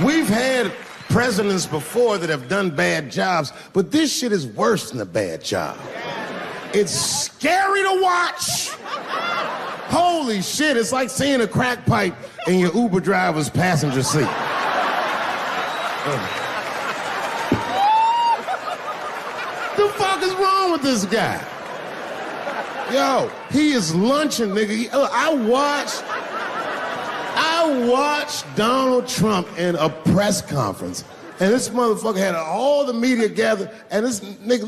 We've had presidents before that have done bad jobs, but this shit is worse than a bad job. It's scary to watch. Holy shit, it's like seeing a crack pipe in your Uber driver's passenger seat. The fuck is wrong with this guy? Yo, he is lunching, nigga. I watched Donald Trump in a press conference, and this motherfucker had all the media gathered, and this nigga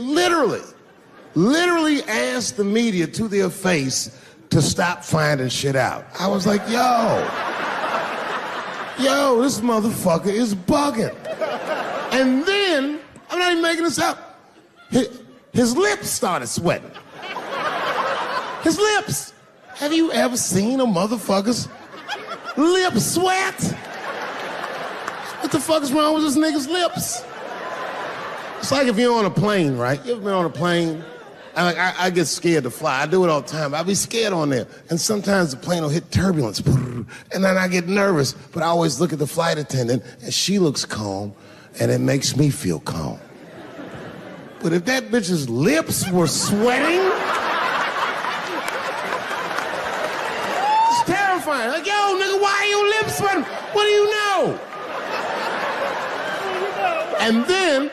literally asked the media to their face to stop finding shit out. I was like, yo, this motherfucker is bugging. And then, I'm not even making this up, his lips started sweating. His lips. Have you ever seen a motherfucker's lip sweat? What the fuck is wrong with this nigga's lips? It's like if you're on a plane, right? You ever been on a plane? I get scared to fly. I do it all the time. I be scared on there. And sometimes the plane will hit turbulence. And then I get nervous. But I always look at the flight attendant, and she looks calm, and it makes me feel calm. But if that bitch's lips were sweating, it's terrifying. Like, yo, nigga, why are your lips sweating? What do you know? And then,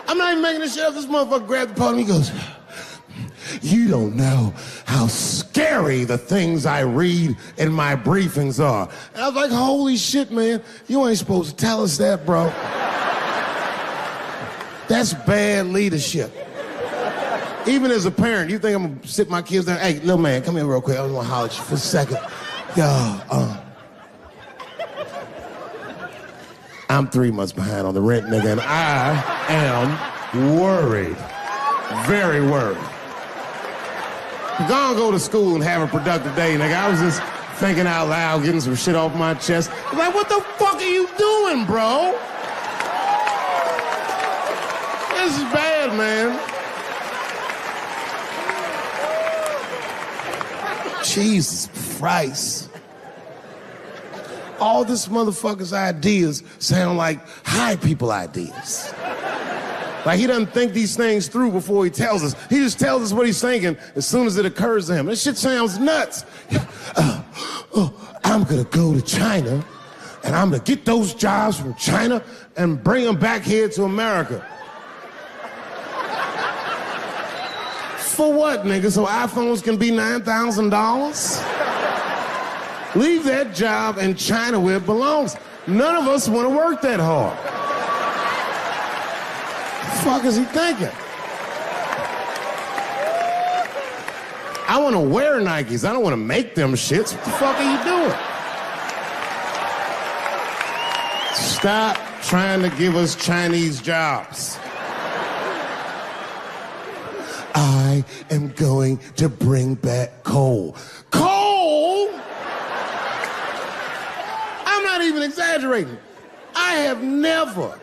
I'm not even making this shit up. This motherfucker grabbed the podium, he goes, you don't know how scary the things I read in my briefings are. And I was like, holy shit, man, you ain't supposed to tell us that, bro. That's bad leadership. Even as a parent, you think I'm gonna sit my kids down, hey, little man, come here real quick, I just wanna holler at you for a second. Yo, I'm 3 months behind on the rent, nigga, and I am worried. Very worried. Go to school and have a productive day, nigga. I was just thinking out loud, getting some shit off my chest. I'm like, what the fuck are you doing, bro? This is bad, man. Jesus Christ. All this motherfucker's ideas sound like high people ideas. Like he doesn't think these things through before he tells us. He just tells us what he's thinking as soon as it occurs to him. This shit sounds nuts. I'm gonna go to China and I'm gonna get those jobs from China and bring them back here to America. For what, nigga? So iPhones can be $9,000? Leave that job in China where it belongs. None of us want to work that hard. What the fuck is he thinking? I want to wear Nikes. I don't want to make them shits. What the fuck are you doing? Stop trying to give us Chinese jobs. I am going to bring back coal. Coal? I'm not even exaggerating. I have never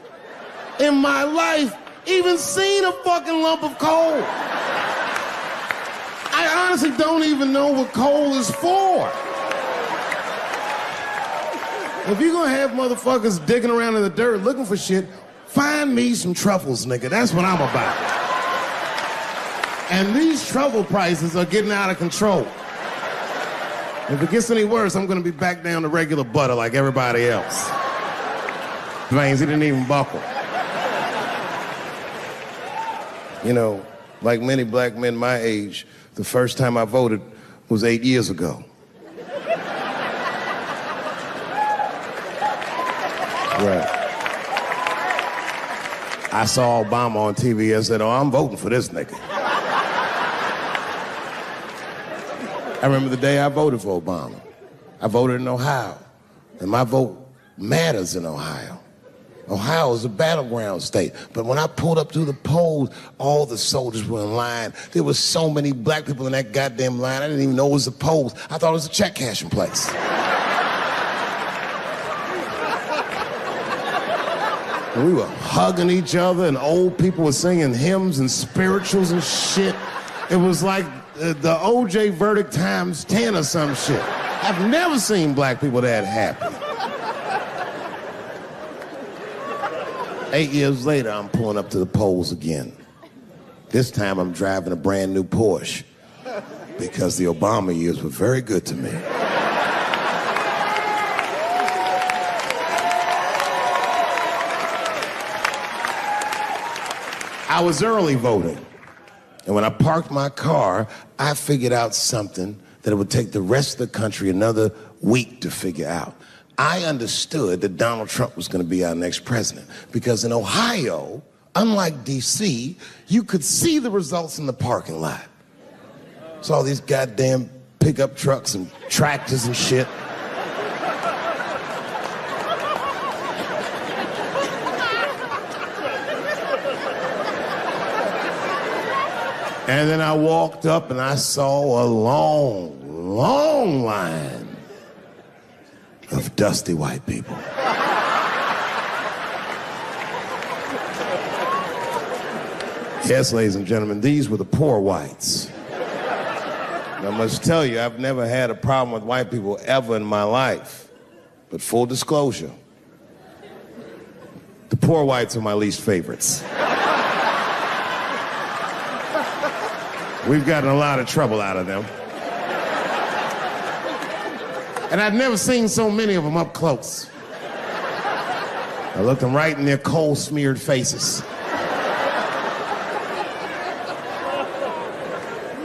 in my life even seen a fucking lump of coal. I honestly don't even know what coal is for. If you're gonna have motherfuckers digging around in the dirt looking for shit, find me some truffles, nigga. That's what I'm about. And these truffle prices are getting out of control. If it gets any worse, I'm gonna be back down to regular butter like everybody else. Veins, he didn't even buckle. You know, like many black men my age, the first time I voted was 8 years ago. Right. I saw Obama on TV and said, oh, I'm voting for this nigga. I remember the day I voted for Obama. I voted in Ohio, and my vote matters in Ohio. Ohio is a battleground state, but when I pulled up to the polls, all the soldiers were in line. There were so many black people in that goddamn line, I didn't even know it was a polls. I thought it was a check cashing place. And we were hugging each other, and old people were singing hymns and spirituals and shit. It was like the OJ verdict times 10 or some shit. I've never seen black people that happy. 8 years later, I'm pulling up to the polls again. This time, I'm driving a brand new Porsche because the Obama years were very good to me. I was early voting, and when I parked my car, I figured out something that it would take the rest of the country another week to figure out. I understood that Donald Trump was going to be our next president because in Ohio, unlike D.C., you could see the results in the parking lot. Saw all these goddamn pickup trucks and tractors and shit. And then I walked up and I saw a long, long line of dusty white people. Yes, ladies and gentlemen, these were the poor whites. And I must tell you, I've never had a problem with white people ever in my life. But full disclosure, the poor whites are my least favorites. We've gotten a lot of trouble out of them. And I'd never seen so many of them up close. I looked them right in their coal-smeared faces.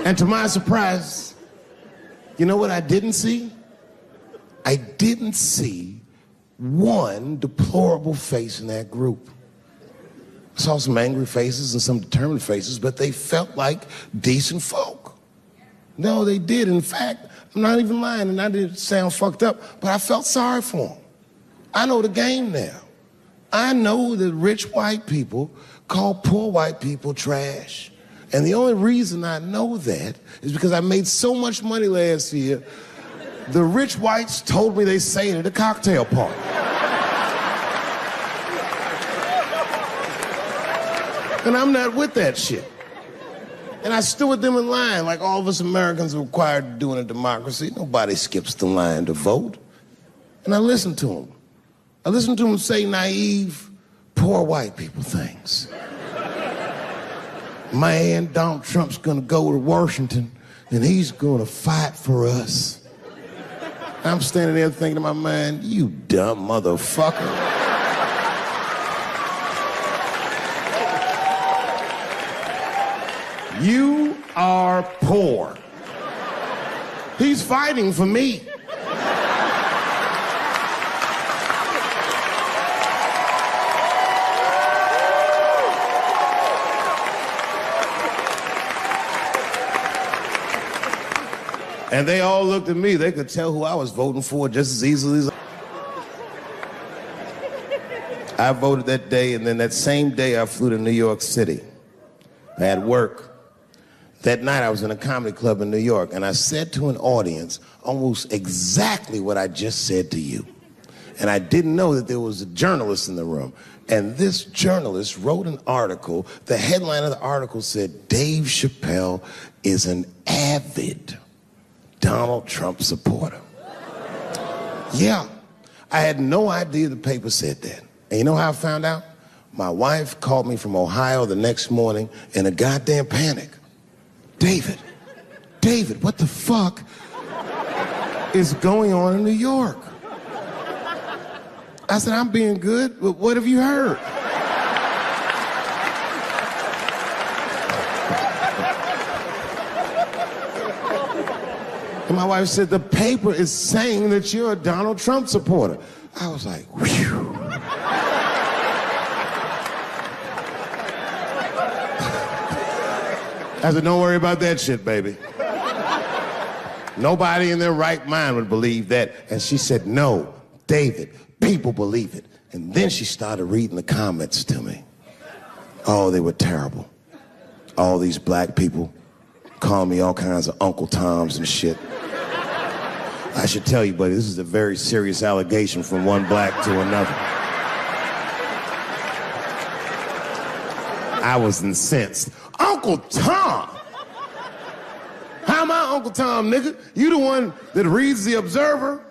And to my surprise, you know what I didn't see? I didn't see one deplorable face in that group. I saw some angry faces and some determined faces, but they felt like decent folk. No, they did. In fact, I'm not even lying, and I didn't sound fucked up, but I felt sorry for them. I know the game now. I know that rich white people call poor white people trash. And the only reason I know that is because I made so much money last year, the rich whites told me they say it at a cocktail party. And I'm not with that shit. And I stood with them in line like all of us Americans are required to do in a democracy. Nobody skips the line to vote. And I listened to them. I listened to them say naive, poor white people things. Man, Donald Trump's gonna go to Washington and he's gonna fight for us. I'm standing there thinking in my mind, you dumb motherfucker. You are poor. He's fighting for me. And they all looked at me. They could tell who I was voting for just as easily as I voted that day, and then that same day I flew to New York City. I had work. That night I was in a comedy club in New York, and I said to an audience almost exactly what I just said to you. And I didn't know that there was a journalist in the room. And this journalist wrote an article. The headline of the article said, Dave Chappelle is an avid Donald Trump supporter. Yeah, I had no idea the paper said that. And you know how I found out? My wife called me from Ohio the next morning in a goddamn panic. David, what the fuck is going on in New York? I said, I'm being good, but what have you heard? And my wife said, the paper is saying that you're a Donald Trump supporter. I was like, whew. I said, don't worry about that shit, baby. Nobody in their right mind would believe that. And she said, no, David, people believe it. And then she started reading the comments to me. Oh, they were terrible. All these black people calling me all kinds of Uncle Toms and shit. I should tell you, buddy, this is a very serious allegation from one black to another. I was incensed. Uncle Tom! How am I Uncle Tom, nigga? You the one that reads the Observer?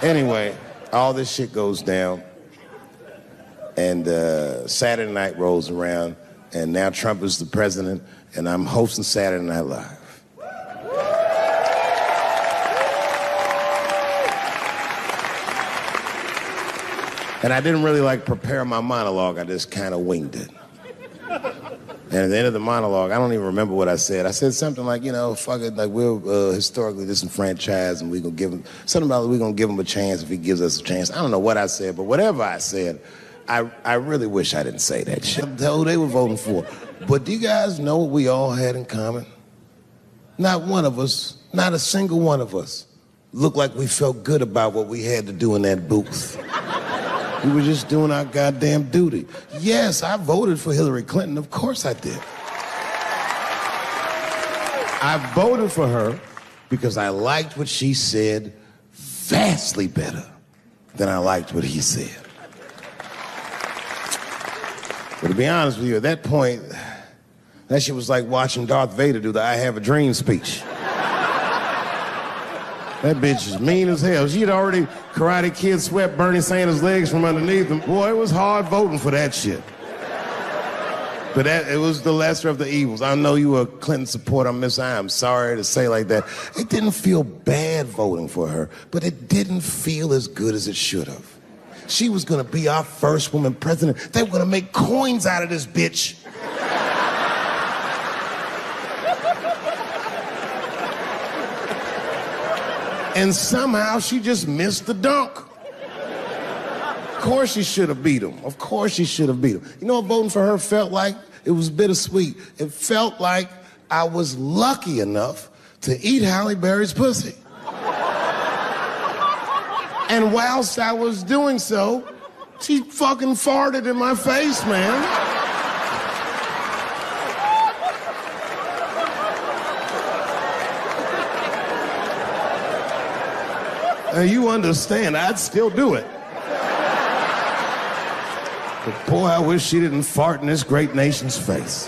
Anyway, all this shit goes down. And Saturday night rolls around, and now Trump is the president, and I'm hosting Saturday Night Live. And I didn't really prepare my monologue. I just kind of winged it. And at the end of the monologue, I don't even remember what I said. I said something like, fuck it, we're historically disenfranchised, and we're gonna give him something about we're gonna give him a chance if he gives us a chance. I don't know what I said, but whatever I said, I really wish I didn't say that shit. Who they were voting for. But do you guys know what we all had in common? Not one of us, not a single one of us, looked like we felt good about what we had to do in that booth. We were just doing our goddamn duty. Yes, I voted for Hillary Clinton. Of course I did. I voted for her because I liked what she said vastly better than I liked what he said. But to be honest with you, at that point, that shit was like watching Darth Vader do the I Have a Dream speech. That bitch is mean as hell. She had already Karate Kid swept Bernie Sanders' legs from underneath him. Boy, it was hard voting for that shit. But it was the lesser of the evils. I know you were a Clinton supporter, Miss I. I'm sorry to say like that. It didn't feel bad voting for her, but it didn't feel as good as it should have. She was gonna be our first woman president. They were gonna make coins out of this bitch. And somehow she just missed the dunk. Of course she should have beat him. Of course she should have beat him. You know what voting for her felt like? It was bittersweet. It felt like I was lucky enough to eat Halle Berry's pussy. And whilst I was doing so, she fucking farted in my face, man. You understand, I'd still do it. But boy, I wish she didn't fart in this great nation's face.